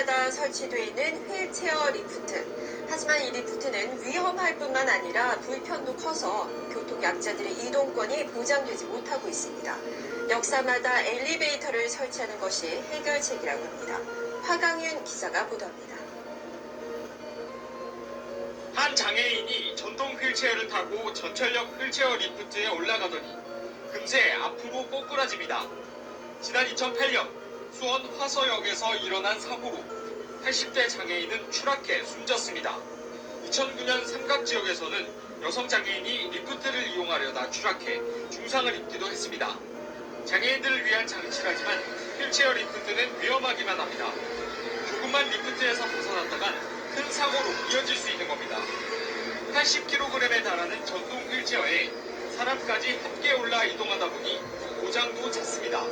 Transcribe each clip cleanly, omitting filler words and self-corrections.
역사마다 설치되어 있는 휠체어 리프트. 하지만 이 리프트는 위험할 뿐만 아니라 불편도 커서 교통약자들의 이동권이 보장되지 못하고 있습니다. 역사마다 엘리베이터를 설치하는 것이 해결책이라고 합니다. 화강윤 기자가 보도합니다. 한 장애인이 전동 휠체어를 타고 저철력 휠체어 리프트에 올라가더니 금세 앞으로 꼬꾸라집니다. 지난 2008년 수원 화서역에서 일어난 사고로 80대 장애인은 추락해 숨졌습니다. 2009년 삼각지역에서는 여성 장애인이 리프트를 이용하려다 추락해 중상을 입기도 했습니다. 장애인들을 위한 장치라지만 휠체어 리프트는 위험하기만 합니다. 조금만 리프트에서 벗어났다간 큰 사고로 이어질 수 있는 겁니다. 80kg에 달하는 전동 휠체어에 사람까지 함께 올라 이동하다 보니 고장도 잦습니다.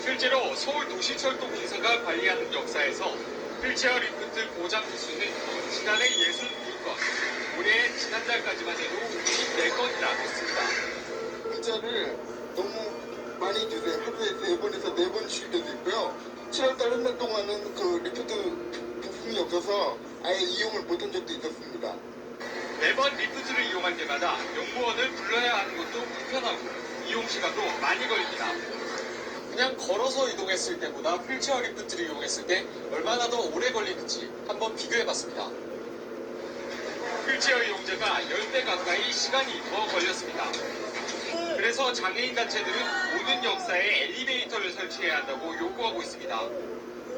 실제로 서울 도시철도 공사가 관리하는 역사에서 휠체어 리프트 고장 횟수는 지난해 62건, 올해 지난달까지만 해도 54건이나 됐습니다. 문자를 너무 많이 주세요. 하루에 3번에서 4번 줄 때도 있고요. 7월달 한 달 동안은 그 리프트 부품이 없어서 아예 이용을 못한 적도 있었습니다. 매번 리프트를 이용할 때마다 연구원을 불러야 하는 것도 불편하고 이용 시간도 많이 걸립니다. 그냥 걸어서 이동했을 때보다 휠체어 리프트를 이용했을 때 얼마나 더 오래 걸리는지 한번 비교해봤습니다. 휠체어 이용자가 10배 가까이 시간이 더 걸렸습니다. 그래서 장애인 단체들은 모든 역사에 엘리베이터를 설치해야 한다고 요구하고 있습니다.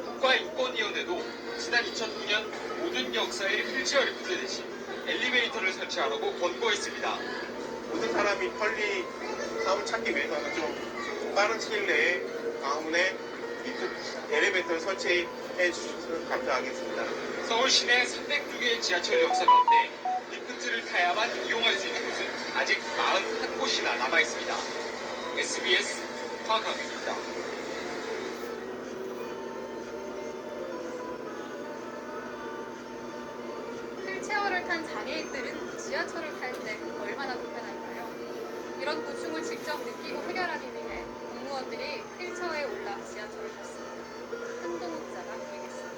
국가인권위원회도 지난 2009년 모든 역사에 휠체어 리프트 대신 엘리베이터를 설치하라고 권고했습니다. 모든 사람이 편리 사업을 찾기 위해서는 좀 빠른 시일 내에 광화문에 엘리베이터를 설치해 주시면 감사하겠습니다. 서울 시내 302개의 지하철 역사 가운데 리프트를 타야만 이용할 수 있는 곳은 아직 41곳이나 남아있습니다. SBS 화강입니다. 휠체어를 탄 장애인들은 지하철을 탈 때 얼마나 불편할까요? 이런 고충을 직접 느끼고 해결하기 위해 공무원들이 휠체어에 올라 지하철을 탔습니다. 한동욱 기자가 보이겠습니다.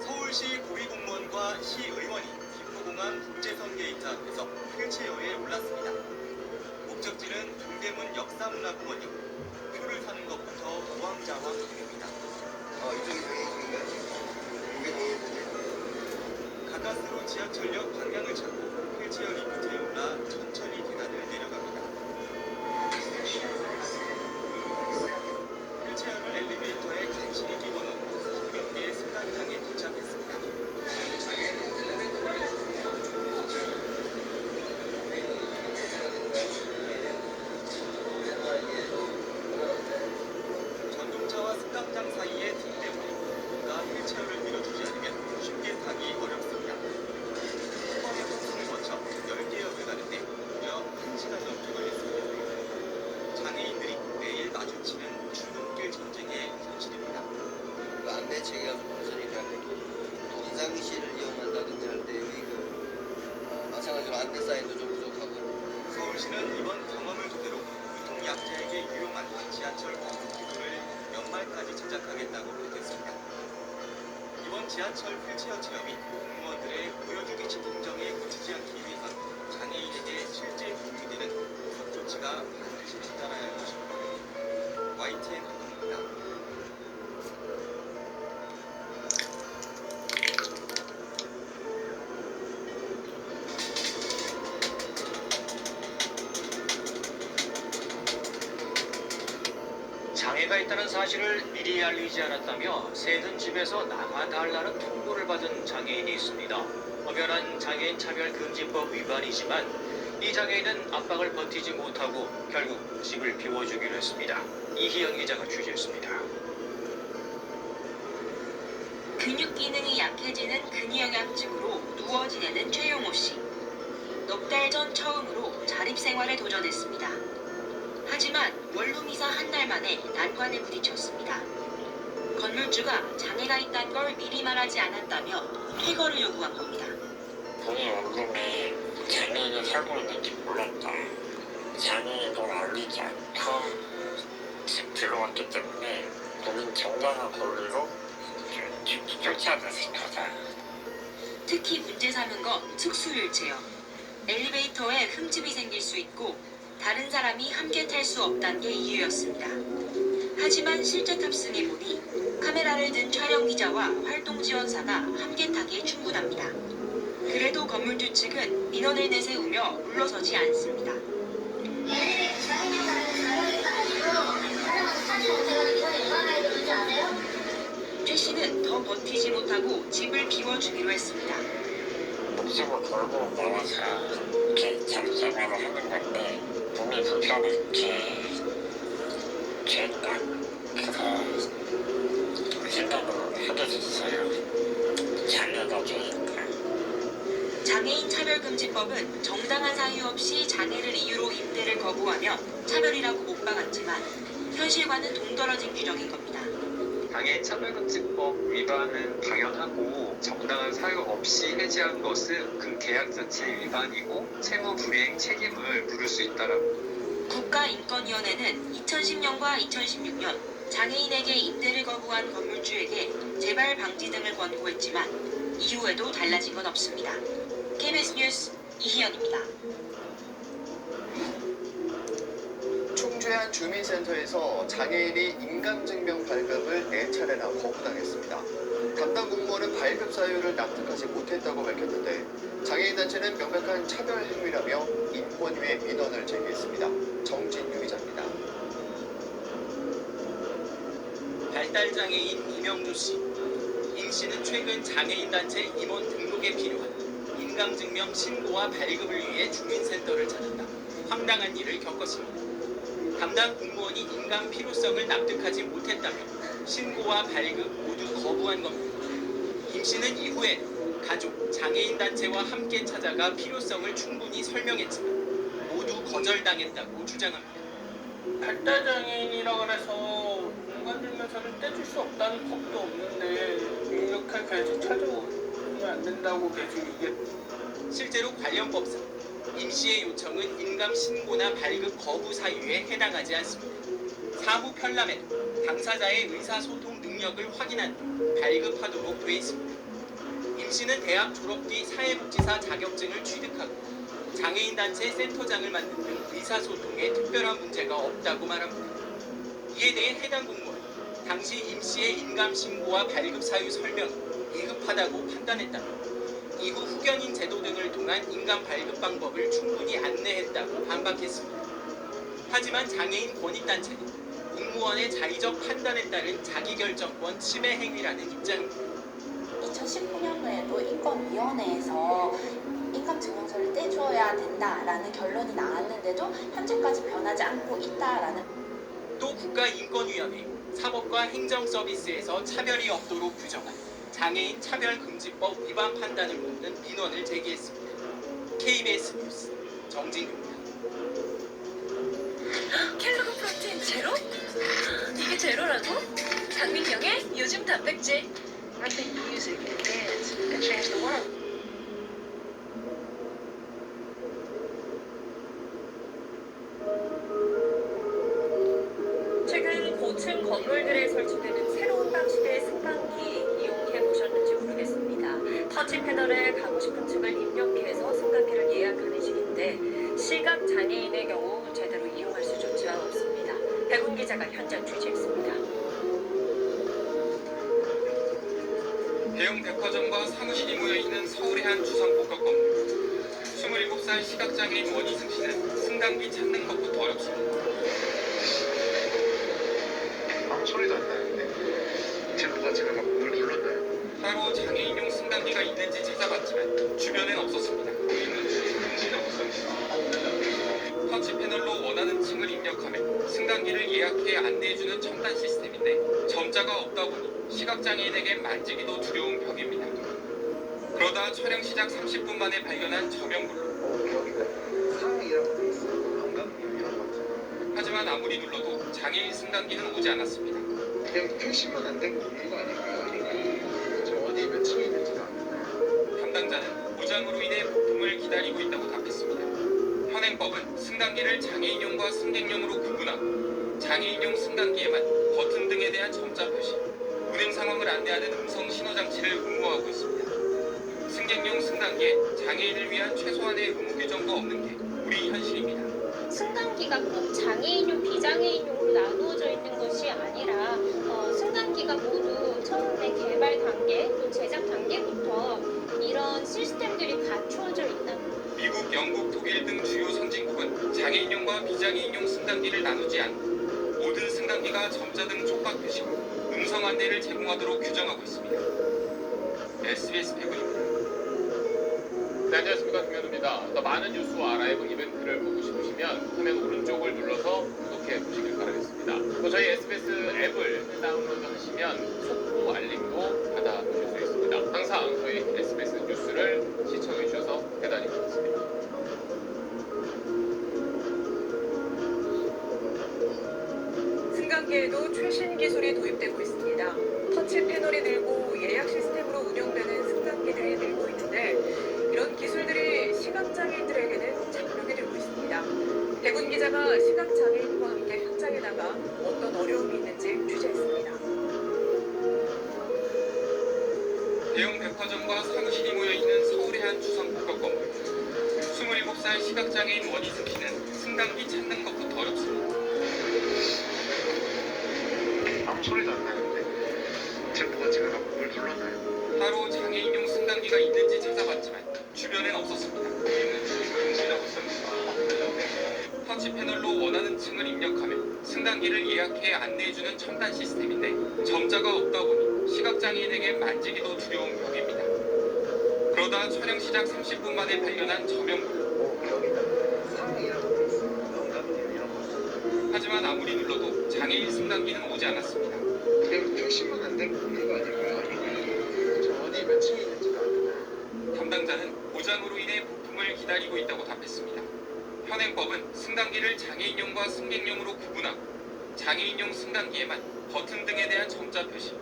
서울시 고위공무원과 시의원이 김포공항 국제선 게이트 앞에서 휠체어에 올랐습니다. 목적지는 동대문 역사문화공원이고 표를 사는 것부터 우왕좌왕입니다. 가까스로 지하철역 방향을 찾고 휠체어 리프트에 올라 천천히 계단을 내려갑니다. 휠체어를 엘리베이터에 간신히 끼워넣고 가볍게 승강장에 도착했습니다. 전동차와 승강장 사이에 틈 때문에 누군가 휠체어를 밀어주지 않으면 쉽게 타기 어렵습니다. 처음에 호수를 거쳐 10개 역을 가는데 무려 1시간 넘게 걸렸습니다. 장애인들이 매일 마주치는 출근길 전쟁의 현실입니다. 안내 체계가 좀 보완이 돼야 되고 또 인상시를 이용한다든지 할 때 마찬가지로 안내 사인도 좀 부족하고 서울시는 이번 경험을 토대로 교통약자에게 유용한 지하철 공급 기도를 연말까지 제작하겠다고 밝혔습니다. 이번 지하철 휠체어 체험이 공무원들의 보여주기식 행정에 그치지 않기 위해선 장애인에게 실제 도움이 되는 후속 조치가 반드시 나타나야 할 것입니다. YTN 한동입니다. 장애가 있다는 사실을 미리 알리지 않았다며 새든 집에서 나가달라는 통보를 받은 장애인이 있습니다. 엄연한 장애인 차별금지법 위반이지만 이 장애인은 압박을 버티지 못하고 결국 집을 비워주기로 했습니다. 이희연 기자가 취재했습니다. 근육 기능이 약해지는 근위영양증으로 누워 지내는 최용호 씨. 넉 달 전 처음으로 자립생활에 도전했습니다. 하지만 원룸이사 한 달 만에 난관에 부딪혔습니다. 건물주가 장애가 있다는 걸 미리 말하지 않았다며 퇴거를 요구한 겁니다. 본인 원룸에 장애인이 살고 있는지 몰랐다. 장애인을 알리지 않고 집 들어왔기 때문에 본인 정당한 권리로 쫓아가서 가자. 특히 문제 삼은 건 특수 휠체어. 엘리베이터에 흠집이 생길 수 있고 다른 사람이 함께 탈 수 없다는 게 이유였습니다. 하지만 실제 탑승해 보니 카메라를 든 촬영 기자와 활동 지원사가 함께 타기에 충분합니다. 그래도 건물주 측은 민원을 내세우며 물러서지 않습니다. 최 씨는 더 버티지 못하고 집을 비워주기로 했습니다. 목숨을 걸고 나와서 이렇게 자립생활을 하는 건데 몸이 불편하게 죄인가? 그래서 생각을 하게 됐어요. 자녀가 죄인가? 장애인 차별금지법은 정당한 사유 없이 장애를 이유로 임대를 거부하면 차별이라고 못 박았지만 현실과는 동떨어진 규정인 겁니다. 장애인 차별금지법 위반은 당연하고 정당한 사유 없이 해지한 것은 그 계약 자체 위반이고 채무 불이행 책임을 물을 수 있다라고. 국가인권위원회는 2010년과 2016년 장애인에게 임대를 거부한 건물주에게 재발 방지 등을 권고했지만 이후에도 달라진 건 없습니다. KBS 뉴스 이희연입니다. 충주의 한 주민센터에서 장애인이 인감증명 발급을 4차례나 거부당했습니다. 담당 공무원은 발급 사유를 납득하지 못했다고 밝혔는데 장애인단체는 명백한 차별 행위라며 인권위에 민원을 제기했습니다. 정진유 기자입니다. 발달장애인 이명주 씨. 임 씨는 최근 장애인단체 임원 등록에 필요한 인감증명 신고와 발급을 위해 주민센터를 찾았다. 황당한 일을 겪었습니다. 담당 공무원이 인감 필요성을 납득하지 못했다며 신고와 발급 모두 거부한 겁니다. 임 씨는 이후에 가족, 장애인단체와 함께 찾아가 필요성을 충분히 설명했지만 모두 거절당했다고 주장합니다. 발달장애인이라 그래서 인감증명서를 떼줄 수 없다는 법도 없는데 이렇게 계속 찾아오면 안 된다고 계속 얘기해. 실제로 관련 법상 임 씨의 요청은 인감 신고나 발급 거부 사유에 해당하지 않습니다. 사후 편람에도 당사자의 의사소통 능력을 확인한 뒤 발급하도록 돼 있습니다. 임 씨는 대학 졸업 뒤 사회복지사 자격증을 취득하고 장애인단체 센터장을 맡는 등 의사소통에 특별한 문제가 없다고 말합니다. 이에 대해 해당 공무원은 당시 임 씨의 인감 신고와 발급 사유 설명이 미흡하다고 판단했다며 이후 후견인 제도 등을 통한 인감 발급 방법을 충분히 안내했다고 반박했습니다. 하지만 장애인 권익단체는 공무원의 자의적 판단에 따른 자기결정권 침해 행위라는 입장입니다. 2019년도에도 인권위원회에서 인감증명서를 떼줘야 된다라는 결론이 나왔는데도 현재까지 변하지 않고 있다라는. 또 국가인권위원회 사법과 행정서비스에서 차별이 없도록 규정한 장애인 차별금지법 위반 판단을 묻는 민원을 제기했습니다. KBS 뉴스 정진규입니다. 켈로그 프로틴 제로? 이게 제로라고? 장민경의 요즘 단백질. I think music and dance can change the world. 최근 고층 건물들에 설치되는 새로운 방식의 승강기 이용해보셨는지 모르겠습니다. 터치 패널에 가고 싶은 층을 입력해서 승강기를 예약하는 식인데 시각 장애인의 경우 제대로 이용할 수조차 없습니다. 백운 기자가 현장 취재했습니다. 대형 백화점과 사무실이 모여있는 서울의 한 주상복합 건물. 27살 시각장애인 원희승 씨는 승강기 찾는 것부터 어렵습니다. 아무 소리도 안 나는데 제가 지금 막 눌렀나요? 따로 장애인용 승강기가 있는지 찾아봤지만 주변엔 없었습니다. 터치 패널로 원하는 층을 입력하면 승강기를 예약해 안내해주는 첨단 시스템인데 점자가 없다 보니 시각장애인에게 만지기도 두려운 벽입니다. 그러다 촬영 시작 30분 만에 발견한 저명블록. 상이라고 돼 있어. 건강이라고 하잖아. 하지만 아무리 눌러도 장애인 승강기는 오지 않았습니다. 그냥 표시만 안 된 거 아닐까요? 지금 어디 몇 층이 되지도 않아요. 담당자는 고장으로 인해 부품을 기다리고 있다고 답했습니다. 현행법은 승강기를 장애인용과 승객용으로 구분하고 장애인용 승강기에만 버튼 등에 대한 점자 표시, 운행 상황을 안내하는 음성 신호 장치를 의무화하고 있습니다. 승객용 승강기에 장애인을 위한 최소한의 의무 규정도 없는 게 우리 현실입니다. 승강기가 꼭 장애인용, 비장애인용으로 나누어져 있는 것이 아니라 승강기가 모두 처음에 개발 단계, 또 제작 단계부터 이런 시스템들이 갖추어져 있다는 미국, 영국, 독일 등 주요 선진국은 장애인용과 비장애인용 승강기를 나누지 않고 모든 승강기가 점자등 촉각 표시와 음성 안내를 제공하도록 규정하고 있습니다. SBS 배구입니다. 네, 안녕하십니까. 김현우입니다. 더 많은 뉴스와 라이브 이벤트를 보고 싶으시면 화면 오른쪽을 눌러서 구독해 보시길 바라겠습니다. 또 저희 SBS 앱을 다운로드 하시면 속보 알림도 받아보실 수 있습니다. 항상 저희 SBS 뉴스를 시청해 주셔서 대단히 고맙습니다. 승강기에도 최신 기술이 도입되고 있습니다. 터치 패널이 늘고 예약 시스템으로 운영되는 승강기들이 늘고 있는데 이런 기술들이 시각장애인들에게는 장벽이 되고 있습니다. 백운 기자가 시각장애인과 함께 현장에 나가 어떤 어려움이 있는지 취재했습니다. 대형 백화점과 사무실이 모여있는 서울의 한 주상복합 건물. 27살 시각장애인 원희승 씨는 승강기 찾는 것부터 어렵습니다. 아무 소리도 안 나는데 템포가 제가 뭘 눌렀나요? 따로 장애인용 승강기가 있는지 찾아봤지만 주변엔 없었습니다. 터치 패널로 원하는 층을 입력하면 승강기를 예약해 안내해주는 첨단 시스템인데 점자가 없다 보니 시각장애인에게 만지기도 두려운 벽입니다. 그러다 촬영 시작 30분 만에 발견한 저명물. 하지만 아무리 눌러도 장애인 승강기는 오지 않았습니다. 그냥 표시만 안 되고 있는 거 아닐까요? 저 어디 몇 층이 있는지도 안 되나요? 담당자는 고장으로 인해 부품을 기다리고 있다고 답했습니다. 현행법은 승강기를 장애인용과 승객용으로 구분하고 장애인용 승강기에만 버튼 등에 대한 점자 표시,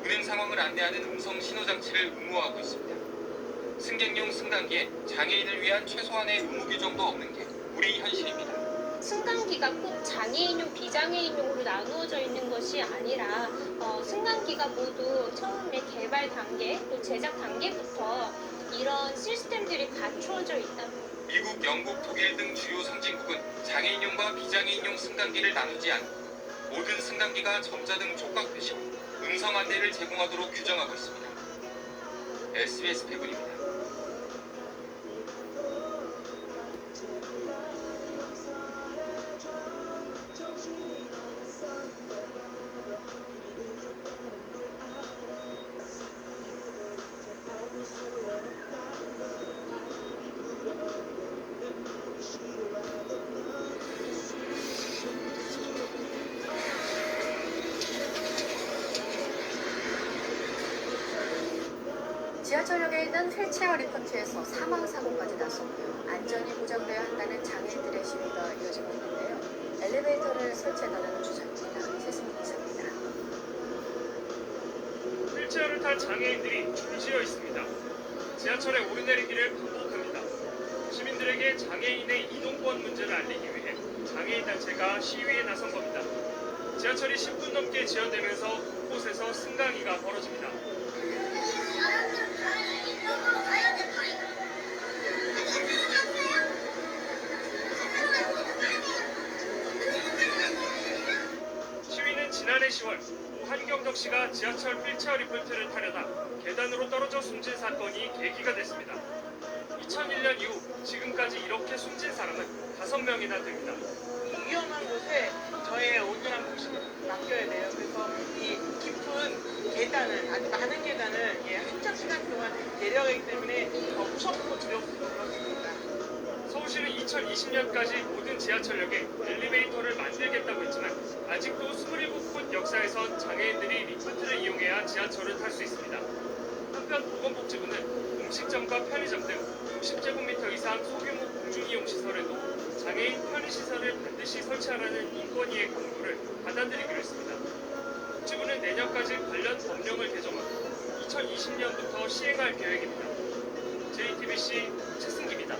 운행 상황을 안내하는 음성 신호 장치를 의무화하고 있습니다. 승객용 승강기에 장애인을 위한 최소한의 의무 규정도 없는 게 우리 현실입니다. 승강기가 꼭 장애인용, 비장애인용으로 나누어져 있는 것이 아니라 승강기가 모두 처음에 개발 단계, 또 제작 단계부터 이런 시스템들이 갖추어져 있다는 미국, 영국, 독일 등 주요 선진국은 장애인용과 비장애인용 승강기를 나누지 않고 모든 승강기가 점자등 촉각 표시와 음성 안내를 제공하도록 규정하고 있습니다. SBS 배군입니다. 지하철역에 있는 휠체어 리프트에서 사망사고까지 났었고요. 안전이 보장되어야 한다는 장애인들의 시위가 이어지고 있는데요. 엘리베이터를 설치해달라는 주장입니다. 세승민 기자입니다. 휠체어를 탄 장애인들이 줄지어 있습니다. 지하철의 오르내리기를 반복합니다. 시민들에게 장애인의 이동권 문제를 알리기 위해 장애인 단체가 시위에 나선 겁니다. 지하철이 10분 넘게 지연되면서 곳곳에서 승강이가 벌어집니다. 시위는 지난해 10월 한경덕 씨가 지하철 휠체어 리프트를 타려다 계단으로 떨어져 숨진 사건이 계기가 됐습니다. 2001년 이후 지금까지 이렇게 숨진 사람은 5명이나 됩니다. 위험한 곳에 저의 온전한 목숨을 맡겨야 돼요. 그래서 이 깊은 계단을, 아주 많은 계단을 한참 시간 동안 내려가기 때문에 더 무섭고 두렵고 그렇습니다. 서울시는 2020년까지 모든 지하철역에 엘리베이터를 만들겠다고 했지만 아직도 27곳 역사에선 장애인들이 리프트를 이용해야 지하철을 탈 수 있습니다. 한편 보건복지부는 음식점과 편의점 등 60제곱미터 이상 소규모 공중이용시설에도 장애인 편의시설을 반드시 설치하라는 인권위의 권고를 받아들이기로 했습니다. 복지부는 내년까지 관련 법령을 개정하고 2020년부터 시행할 계획입니다. JTBC 최승기입니다.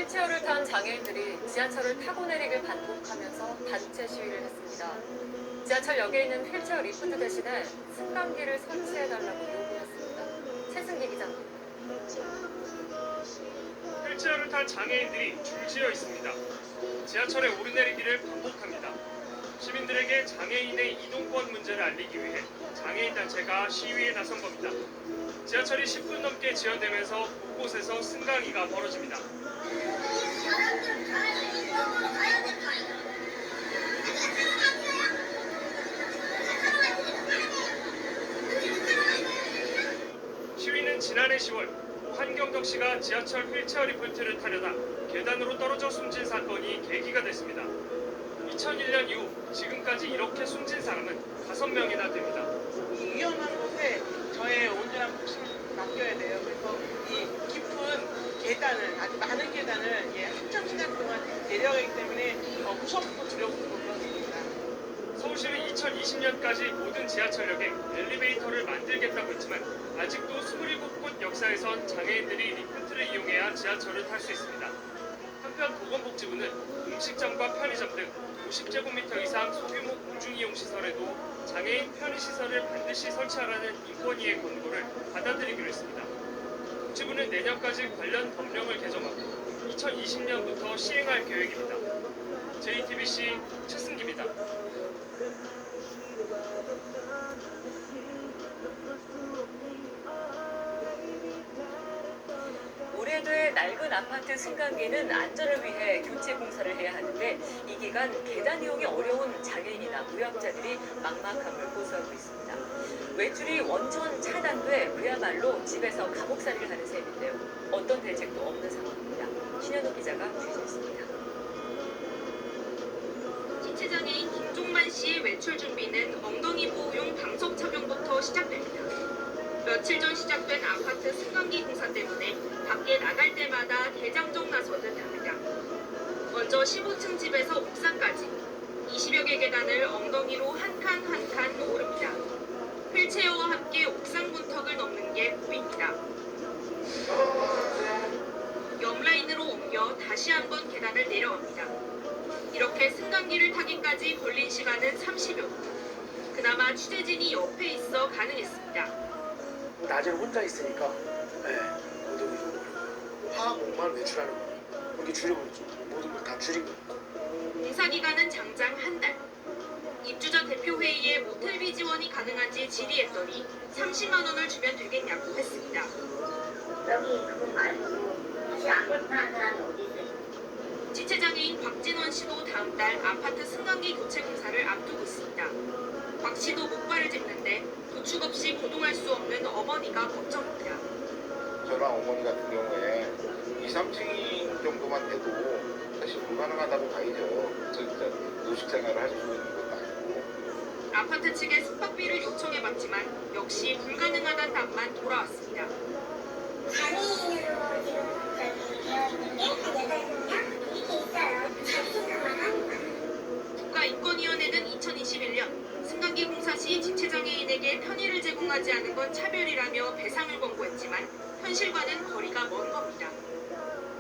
휠체어를 탄 장애인들이 지하철을 타고 내리길 반복하면서 단체 시위를 했습니다. 지하철역에 있는 휠체어 리프트 대신에 승강기를 설치해달라고 요구했습니다. 최승기 기자입니다. 휠체어를 탄 장애인들이 줄지어 있습니다. 지하철의 오르내리기를 반복합니다. 시민들에게 장애인의 이동권 문제를 알리기 위해 장애인 단체가 시위에 나선 겁니다. 지하철이 10분 넘게 지연되면서 곳곳에서 승강기가 벌어집니다. 시위는 지난해 10월 한경덕 씨가 지하철 휠체어 리프트를 타려다 계단으로 떨어져 숨진 사건이 계기가 됐습니다. 2001년 이후 지금까지 이렇게 숨진 사람은 5명이나 됩니다. 이 위험한 곳에 저의 온전한 목숨을 맡겨야 돼요. 그래서 이 깊은 계단을, 아주 많은 계단을 한참 시간 동안 내려가기 때문에 무섭고 두렵고 그렇습니다. 서울시는 2020년까지 모든 지하철역에 엘리베이터를 만들겠다고 했지만 아직도 27곳 역사에선 장애인들이 리프트를 이용해야 지하철을 탈 수 있습니다. 한편 보건복지부는 음식점과 편의점 등 50제곱미터 이상 소규모 공중이용시설에도 장애인 편의시설을 반드시 설치하라는 인권위의 권고를 받아들이기로 했습니다. 복지부는 내년까지 관련 법령을 개정하고 2020년부터 시행할 계획입니다. JTBC 최승기입니다. 오래돼 낡은 아파트 승강기는 안전을 위해 교체 공사를 해야 하는데 이 기간 계단 이용이 어려운 장애인이나 무약자들이 막막함을 호소하고 있습니다. 외출이 원천 차단돼 그야말로 집에서 감옥살이를 하는 셈인데요. 어떤 대책도 없는 상황입니다. 신현욱 기자가 취재했습니다. 지체장애인 김종만 씨의 외출 준비는 엉덩이 보호용 방석 착용부터 시작됩니다. 며칠 전 시작된 아파트 승강기 공사 때문에 밖에 나갈 때마다 대장정 나서듯 합니다. 먼저 15층 집에서 옥상까지 20여 개 계단을 엉덩이로 한 칸 한 칸 오릅니다. 휠체어와 함께 옥상 문턱을 넘는 게 고비입니다. 옆라인으로 옮겨 다시 한번 계단을 내려갑니다. 이렇게 승강기를 타기까지 걸린 시간은 30여 분. 그나마 취재진이 옆에 있어 가능했습니다. 낮에는 혼자 있으니까 모든 걸 화학목만 외출하는 거예요. 이게 줄여버렸죠. 모든 걸 다 줄인 거예요. 공사 기간은 장장 한 달. 입주자 대표회의에 모텔비 지원이 가능한지 질의했더니 30만 원을 주면 되겠냐고 했습니다. 여기 그거 말고 혹시 안 불편한 사람이 어디 있어요? 지체장애인 곽진원 씨도 다음 달 아파트 승강기 교체 공사를 앞두고 있습니다. 곽 씨도 목발을 짚는데 도축 없이 고동할 수 없는 어머니가 걱정입니다. 저랑 어머니 같은 경우에 2, 3층 정도만 돼도 사실 불가능하다고 봐야죠. 진짜 노숙 생활을 할 수 있는 것도 아니고. 아파트 측에 숙박비를 요청해봤지만 역시 불가능하다는 답만 돌아왔습니다. 장애인으로 지금 되어 있는데 한 8명 이렇게 있어요. 자기 생각만 하는 거예요. 국가인권위원회는 2021년 승강기 공사 시 지체장애인에게 편의를 제공하지 않은 건 차별이라며 배상을 권고했지만 현실과는 거리가 먼 겁니다.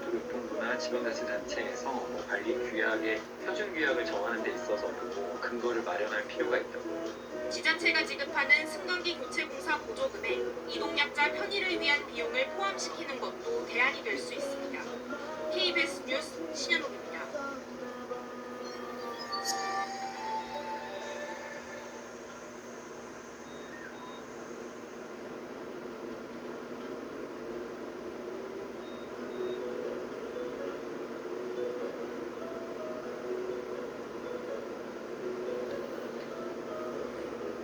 교육본부나 지방자치단체에서 관리 규약의 표준 규약을 정하는 데 있어서도 근거를 마련할 필요가 있다고. 지자체가 지급하는 승강기 교체 공사 보조금에 이동약자 편의를 위한 비용을 포함시키는 것도 대안이 될 수 있습니다. KBS 뉴스 신현옥입니다.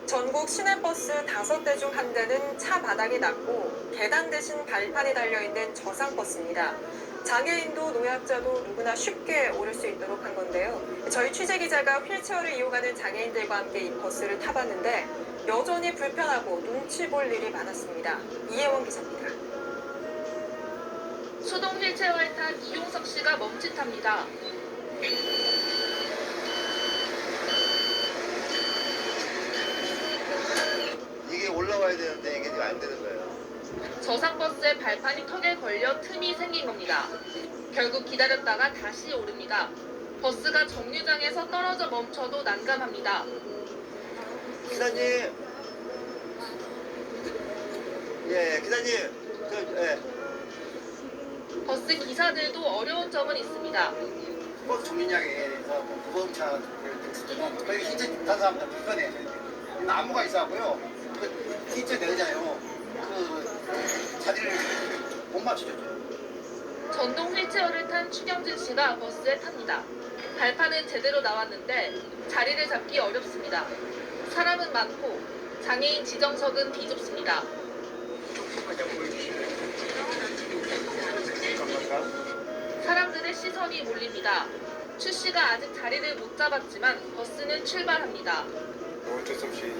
전국 시내버스 5대 중 1대는 차 바닥이 낮고 계단 대신 발판이 달려있는 저상버스입니다. 장애인도 노약자도 누구나 쉽게 오를 수 있도록 한 건데요. 저희 취재기자가 휠체어를 이용하는 장애인들과 함께 이 버스를 타봤는데 여전히 불편하고 눈치 볼 일이 많았습니다. 이혜원 기자입니다. 수동 휠체어에 탄 이용석 씨가 멈칫합니다. 이게 올라와야 되는데 이게 지금 안 되는 거예요. 저상버스의 발판이 턱에 걸려 틈이 생긴 겁니다. 결국 기다렸다가 다시 오릅니다. 버스가 정류장에서 떨어져 멈춰도 난감합니다. 기사님. 예, 기사님. 버스 기사들도 어려운 점은 있습니다. 버스 정류장에서 무거운 차를 탔을 때는 저희 흰색 탄 사람들 불편해. 나무가 있어갖고요. 흰색 내잖아요. 그 자리를 못 맞추죠. 전동 휠체어를 탄 추경진 씨가 버스에 탑니다. 발판은 제대로 나왔는데 자리를 잡기 어렵습니다. 사람은 많고 장애인 지정석은 비좁습니다. 사람들의 시선이 몰립니다. 추 씨가 아직 자리를 못 잡았지만 버스는 출발합니다. 어쩔 수 없이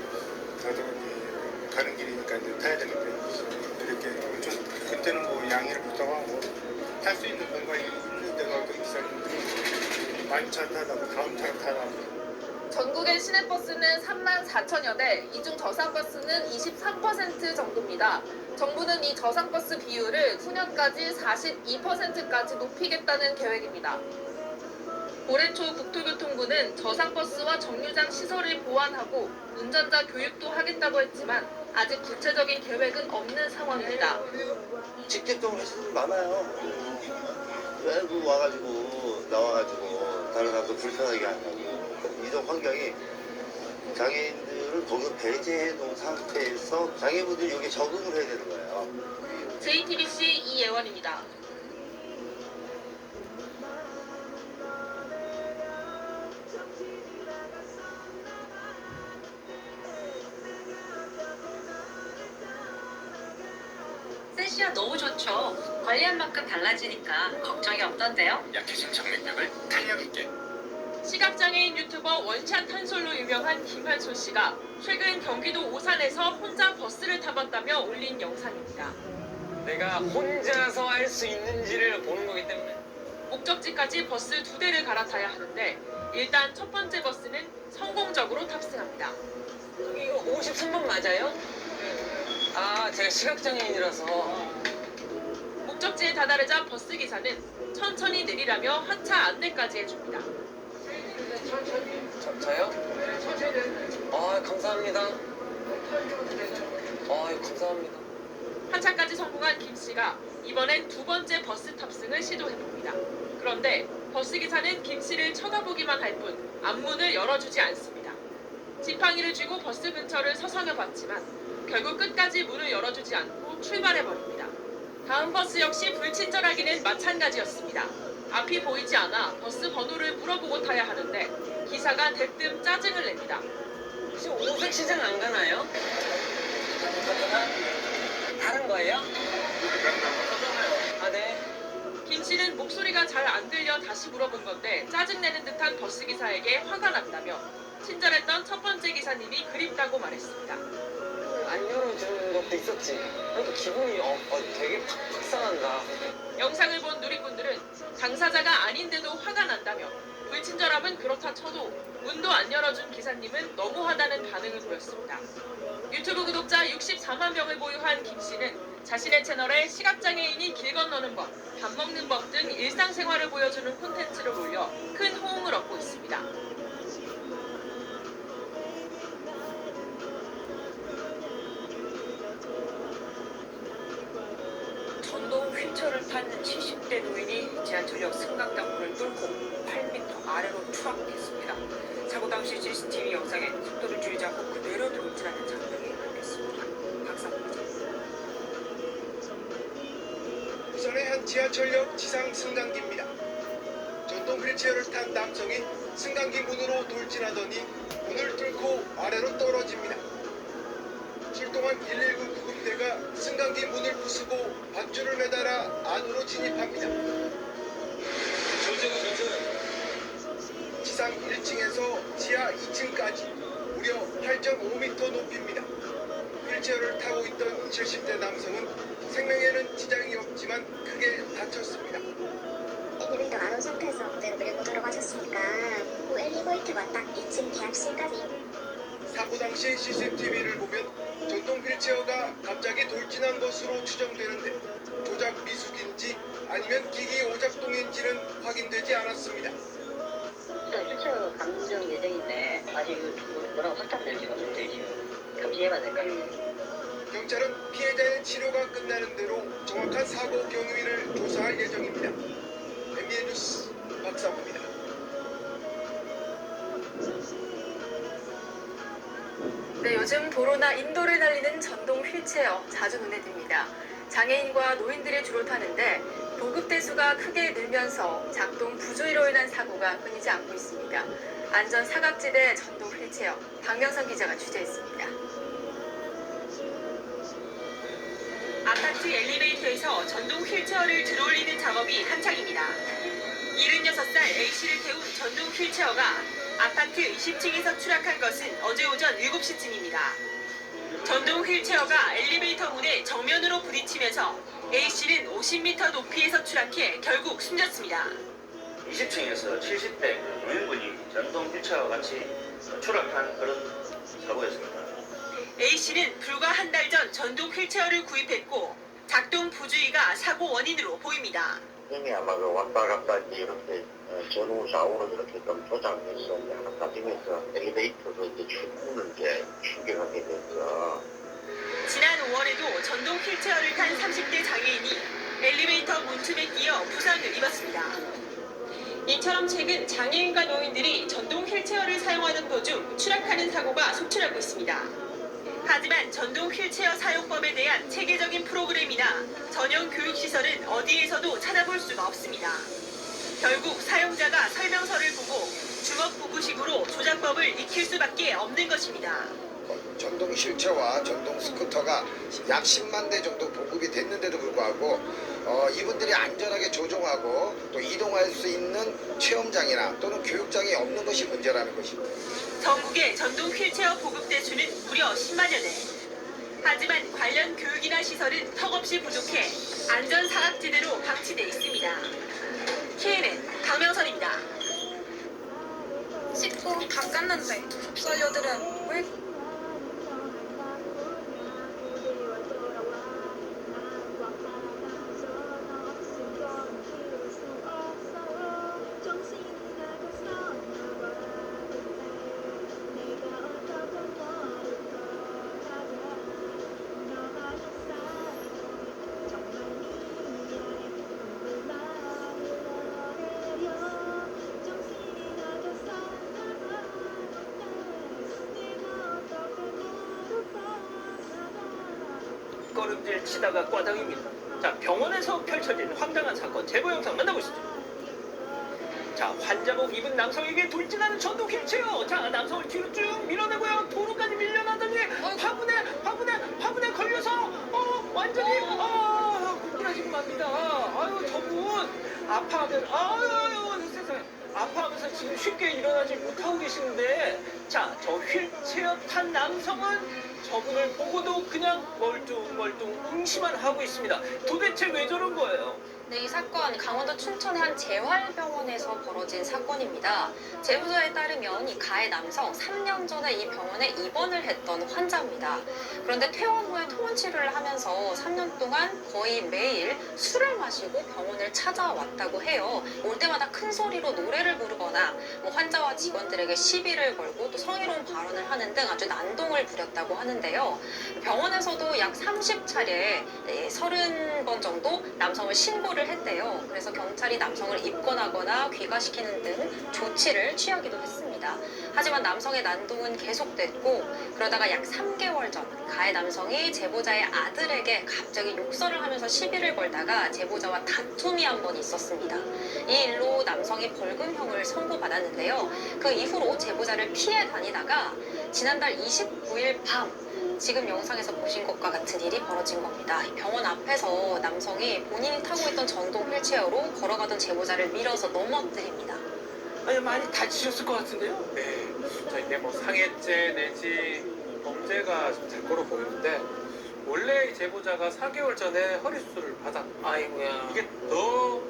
저도 가는 길이니까 이제 타야 되는데 이렇게 좀 그때는 뭐 양해를 부탁하고 탈 수 있는 공간이 있는 데가 어떤 기사님들이 많이 차 타다가 다음 차 타다가 전국의 시내버스는 34,000여 대, 이 중 저상버스는 23% 정도입니다. 정부는 이 저상버스 비율을 후년까지 42%까지 높이겠다는 계획입니다. 올해 초 국토교통부는 저상버스와 정류장 시설을 보완하고 운전자 교육도 하겠다고 했지만 아직 구체적인 계획은 없는 상황입니다. 직접적으로 하시는 분 많아요. 왜 와가지고 나와가지고 다른 사람도 불편하게 한다고. 이동 환경이 장애인들을 거기서 배제해 놓은 상태에서 장애인분들이 여기에 적응을 해야 되는 거예요. JTBC 이예원입니다. 세시야 너무 좋죠. 관리한 만큼 달라지니까 걱정이 없던데요. 약해진 정맥력을 탄력 있게. 시각장애인 유튜버 원샷 한솔로 유명한 김한솔 씨가 최근 경기도 오산에서 혼자 버스를 타봤다며 올린 영상입니다. 내가 혼자서 할 수 있는지를 보는 거기 때문에. 목적지까지 버스 2대를 갈아타야 하는데 일단 첫 번째 버스는 성공적으로 탑승합니다. 저기 이거 53번 맞아요? 아, 제가 시각장애인이라서. 목적지에 다다르자 버스 기사는 천천히 내리라며 하차 안내까지 해줍니다. 저요? 아, 감사합니다. 아, 감사합니다. 하차까지 성공한 김 씨가 이번엔 2번째 버스 탑승을 시도해봅니다. 그런데 버스 기사는 김 씨를 쳐다보기만 할 뿐 앞문을 열어주지 않습니다. 지팡이를 쥐고 버스 근처를 서성여봤지만 결국 끝까지 문을 열어주지 않고 출발해버립니다. 다음 버스 역시 불친절하기는 마찬가지였습니다. 앞이 보이지 않아 버스 번호를 물어보고 타야 하는데 기사가 대뜸 짜증을 냅니다. 혹시 오색 시장 안 가나요? 다른 거예요? 아, 네. 김 씨는 목소리가 잘 안 들려 다시 물어본 건데 짜증내는 듯한 버스 기사에게 화가 났다며 친절했던 첫 번째 기사님이 그립다고 말했습니다. 안 열어주는 것도 있었지. 그러니까 기분이 되게 팍팍 상한다. 영상을 본 누리꾼들은 당사자가 아닌데도 화가 난다며 불친절함은 그렇다 쳐도 문도 안 열어준 기사님은 너무하다는 반응을 보였습니다. 유튜브 구독자 64만 명을 보유한 김 씨는 자신의 채널에 시각장애인이 길 건너는 법, 밥 먹는 법 등 일상생활을 보여주는 콘텐츠를 올려 큰 호응을 얻고 있습니다. 전동 휠체어를 타는 70대 노인이 지하철역 승강장문을 뚫고 8m 아래로 추락했습니다. 사고 당시 CCTV 영상에 속도를 줄이지 않고 그대로 돌진하는 장면이 남겼습니다. 박상훈 기자. 부산의 한 지하철역 지상 승강기입니다. 전동 휠체어를 탄 남성이 승강기 문으로 돌진하더니 문을 뚫고 아래로 떨어집니다. 출동한 119 구급대가 승강기 문을 부수고 밧줄을 매달아 안으로 진입합니다. 지상 1층에서 지하 2층까지 무려 8.5m 높이입니다. 휠체어를 타고 있던 70대 남성은 생명에는 지장이 없지만 크게 다쳤습니다. 이분도 안 온 상태에서 그대로 밀고 들어가셨으니까 119 가 딱 2층 계약실까지. 사고 당시 CCTV를 보면 전동 전동 휠체어가 갑자기 돌진한 것으로 추정되는데 조작 미숙인지 아니면 기기 오작동인지는 확인되지 않았습니다. 일단 휠체어 감정 예정인데 아직 뭐라고 확답되지가 못해 지금 감시해봐야 될까요? 경찰은 피해자의 치료가 끝나는 대로 정확한 사고 경위를 조사할 예정입니다. MBN 뉴스 박상호입니다. 네, 요즘 도로나 인도를 달리는 전동 휠체어 자주 눈에 띕니다. 장애인과 노인들이 주로 타는데 보급 대수가 크게 늘면서 작동 부조리로 인한 사고가 끊이지 않고 있습니다. 안전 사각지대 전동 휠체어 박명선 기자가 취재했습니다. 아파트 엘리베이터에서 전동 휠체어를 들어올리는 작업이 한창입니다. 76살 A씨를 태운 전동 휠체어가 아파트 20층에서 추락한 것은 어제 오전 7시쯤입니다. 전동 휠체어가 엘리베이터 문에 정면으로 부딪히면서 A씨는 50m 높이에서 추락해 결국 숨졌습니다. 20층에서 70대 노인분이 전동 휠체어와 같이 추락한 그런 사고였습니다. A씨는 불과 한 달 전 전동 휠체어를 구입했고 작동 부주의가 사고 원인으로 보입니다. 이미 아마 그 왔다 갔다 이렇게 전후 좌우로 이렇게 좀 조작돼서 나중에서 엘리베이터도 이제 출구를 이제 충격하게 됐어. 지난 5월에도 전동 휠체어를 탄 30대 장애인이 엘리베이터 문틈에 끼어 부상을 입었습니다. 이처럼 최근 장애인과 노인들이 전동 휠체어를 사용하는 도중 추락하는 사고가 속출하고 있습니다. 하지만 전동 휠체어 사용법에 대한 체계적인 프로그램이나 전용 교육시설은 어디에서도 찾아볼 수가 없습니다. 결국 사용자가 설명서를 보고 주먹구구식으로 조작법을 익힐 수밖에 없는 것입니다. 전동 휠체어와 전동 스쿠터가 약 10만 대 정도 보급이 됐는데도 불구하고 이분들이 안전하게 조종하고 또 이동할 수 있는 체험장이나 또는 교육장이 없는 것이 문제라는 것입니다. 전국의 전동 휠체어 보급 대수는 무려 10만여 대. 하지만 관련 교육이나 시설은 턱없이 부족해 안전 사각지대로 방치돼 있습니다. KNN 강명선입니다. 씻고 다 깠는데 썰려들은 왜? 걸음질 치다가 꽈당입니다. 자, 병원에서 펼쳐진 황당한 사건 제보 영상 만나보시죠. 자, 환자복 입은 남성에게 돌진하는 전동 휠체어. 자, 남성을 뒤로 쭉 밀어내고요. 도로까지 밀려나더니 화분에 걸려서 완전히 구부러지고 맙니다. 아유, 저분 아파하면 세상에 아파하면서 지금 쉽게 일어나지 못하고 계시는데, 자, 저 휠체어 탄 남성은 저분을 보고도 그냥 멀뚱멀뚱 응시만 하고 있습니다. 도대체 왜 저런 거예요? 네, 이 사건 강원도 춘천의 한 재활병원에서 벌어진 사건입니다. 제보자에 따르면 이 가해 남성 3년 전에 이 병원에 입원을 했던 환자입니다. 그런데 퇴원 후에 통원 치료를 하면서 3년 동안 거의 매일 술을 마시고 병원을 찾아왔다고 해요. 올 때마다 큰 소리로 노래를 부르거나 환자와 직원들에게 시비를 걸고 또 성희롱 발언을 하는 등 아주 난동을 부렸다고 하는데요. 병원에서도 약 30차례 30번 정도 남성을 신고를 했대요. 그래서 경찰이 남성을 입건하거나 귀가시키는 등 조치를 취하기도 했습니다. 하지만 남성의 난동은 계속됐고 그러다가 약 3개월 전 가해 남성이 제보자의 아들에게 갑자기 욕설을 하면서 시비를 걸다가 제보자와 다툼이 한 번 있었습니다. 이 일로 남성이 벌금형을 선고받았는데요. 그 이후로 제보자를 피해 다니다가 지난달 29일 밤 지금 영상에서 보신 것과 같은 일이 벌어진 겁니다. 병원 앞에서 남성이 본인이 타고 있던 전동 휠체어로 걸어가던 제보자를 밀어서 넘어뜨립니다. 아니, 많이 다치셨을 것 같은데요? 네, 저희 뭐 상해죄 내지 범죄가 좀 될 거로 보이는데 원래 이 제보자가 4개월 전에 허리 수술을 받았고 아이고야. 이게 더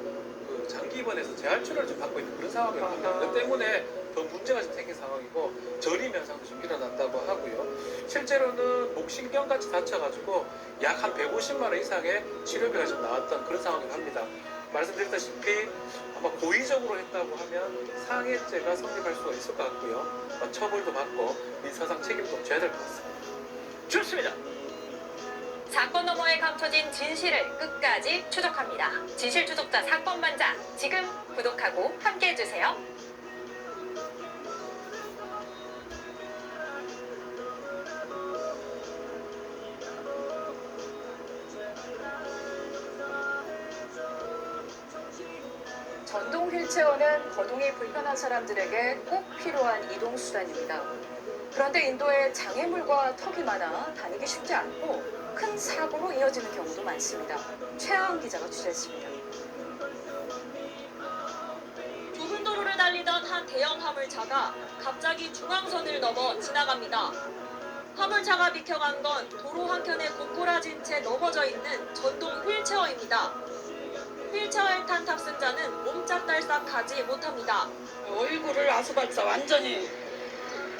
그 장기 입원해서 재활 치료를 좀 받고 있는 그런 상황이거든요. 그 때문에 더 문제가 좀 생긴 상황이고 저림 현상도 좀 일어난다고 하고요. 실제로는 목신경같이 다쳐가지고 약 한 150만 원 이상의 치료비가 좀 나왔던 그런 상황이라고 합니다. 말씀드렸다시피 아마 고의적으로 했다고 하면 상해죄가 성립할 수가 있을 것 같고요. 처벌도 받고 민사상 책임도 져야 될 것 같습니다. 좋습니다. 사건 너머에 감춰진 진실을 끝까지 추적합니다. 진실 추적자 사건 반장, 지금 구독하고 함께해주세요. 전동 휠체어는 거동이 불편한 사람들에게 꼭 필요한 이동수단입니다. 그런데 인도에 장애물과 턱이 많아 다니기 쉽지 않고 큰 사고로 이어지는 경우도 많습니다. 최하은 기자가 취재했습니다. 좁은 도로를 달리던 한 대형 화물차가 갑자기 중앙선을 넘어 지나갑니다. 화물차가 비켜간 건 도로 한켠에 고꾸라진 채 넘어져 있는 전동 휠체어입니다. 휠체어에 탄 탑승자는 옴짝달싹하지 못합니다. 얼굴을 아스팔트에 완전히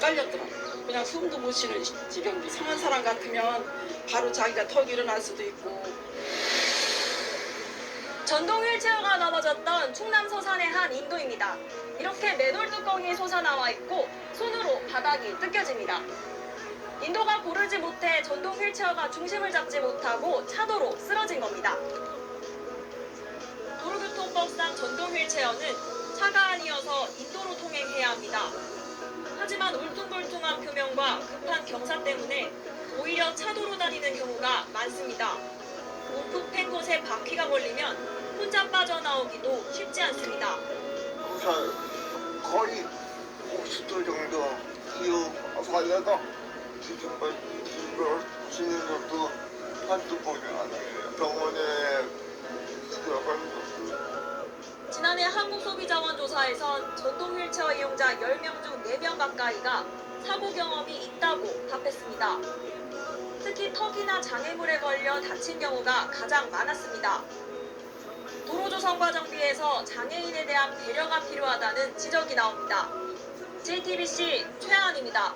깔렸더라. 그냥 숨도 못 쉬는 지경이. 상한 사람 같으면 바로 자기가 턱 일어날 수도 있고. 전동 휠체어가 넘어졌던 충남 서산의 한 인도입니다. 이렇게 맨홀 뚜껑이 솟아나와 있고 손으로 바닥이 뜯겨집니다. 인도가 고르지 못해 전동 휠체어가 중심을 잡지 못하고 차도로 쓰러진 겁니다. 도로교통법상 전동 휠체어는 차가 아니어서 인도로 통행해야 합니다. 하지만 울퉁불퉁한 표면과 급한 경사 때문에 오히려 차도로 다니는 경우가 많습니다. 우푹 팬 곳에 바퀴가 걸리면 혼자 빠져나오기도 쉽지 않습니다. 거의 50도 정도 이어가다가 지금 치는 것도 한두 번이 아니에요. 병원에 들어가는 것도. 지난해 한국소비자원 조사에선 전동 휠체어 이용자 10명 중 4명 가까이가 사고 경험이 있다고 답했습니다. 특히 턱이나 장애물에 걸려 다친 경우가 가장 많았습니다. 도로조성과 정비에서 장애인에 대한 배려가 필요하다는 지적이 나옵니다. JTBC 최하은입니다.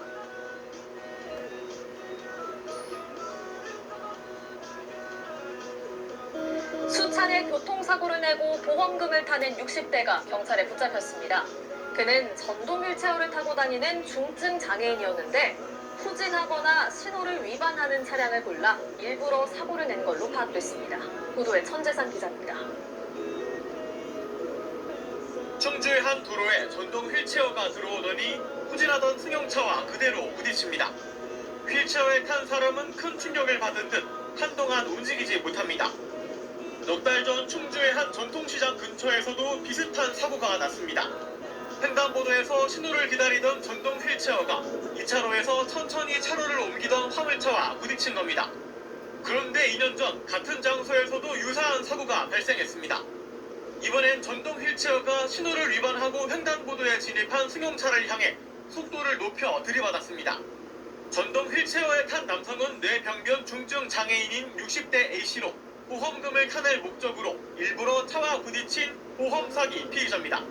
수차례 교통사고를 내고 보험금을 타는 60대가 경찰에 붙잡혔습니다. 그는 전동 휠체어를 타고 다니는 중증 장애인이었는데 후진하거나 신호를 위반하는 차량을 골라 일부러 사고를 낸 걸로 파악됐습니다. 보도에 천재상 기자입니다. 충주의 한 도로에 전동 휠체어가 들어오더니 후진하던 승용차와 그대로 부딪힙니다. 휠체어에 탄 사람은 큰 충격을 받은 듯 한동안 움직이지 못합니다. 넉 달 전 충주의 한 전통시장 근처에서도 비슷한 사고가 났습니다. 횡단보도에서 신호를 기다리던 전동 휠체어가 2차로에서 천천히 차로를 옮기던 화물차와 부딪힌 겁니다. 그런데 2년 전 같은 장소에서도 유사한 사고가 발생했습니다. 이번엔 전동 휠체어가 신호를 위반하고 횡단보도에 진입한 승용차를 향해 속도를 높여 들이받았습니다. 전동 휠체어에 탄 남성은 뇌병변 중증 장애인인 60대 A씨로 보험금을 타낼 목적으로 일부러 차와 부딪힌 보험 사기 피의자입니다.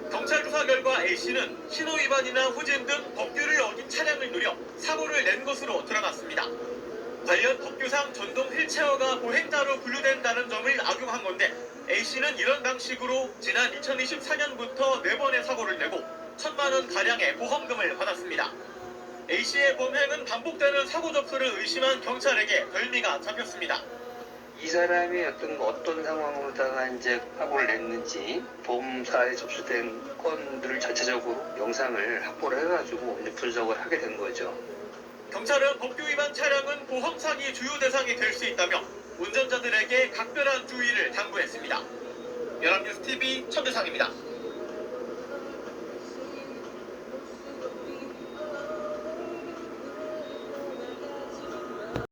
경찰 조사 결과 A씨는 신호 위반이나 후진 등 법규를 어긴 차량을 노려 사고를 낸 것으로 드러났습니다. 관련 법규상 전동 휠체어가 보행자로 분류된다는 점을 악용한 건데 A씨는 이런 방식으로 지난 2024년부터 4번의 사고를 내고 1,000만 원 가량의 보험금을 받았습니다. A씨의 범행은 반복되는 사고 접수를 의심한 경찰에게 덜미가 잡혔습니다. 이 사람이 어떤 상황으로다가 이제 사고를 냈는지 보험사에 접수된 건들을 전체적으로 영상을 확보를 해가지고 이제 분석을 하게 된 거죠. 경찰은 법규 위반 차량은 보험 사기 주요 대상이 될 수 있다며 운전자들에게 각별한 주의를 당부했습니다. 연합뉴스 TV 천대상입니다.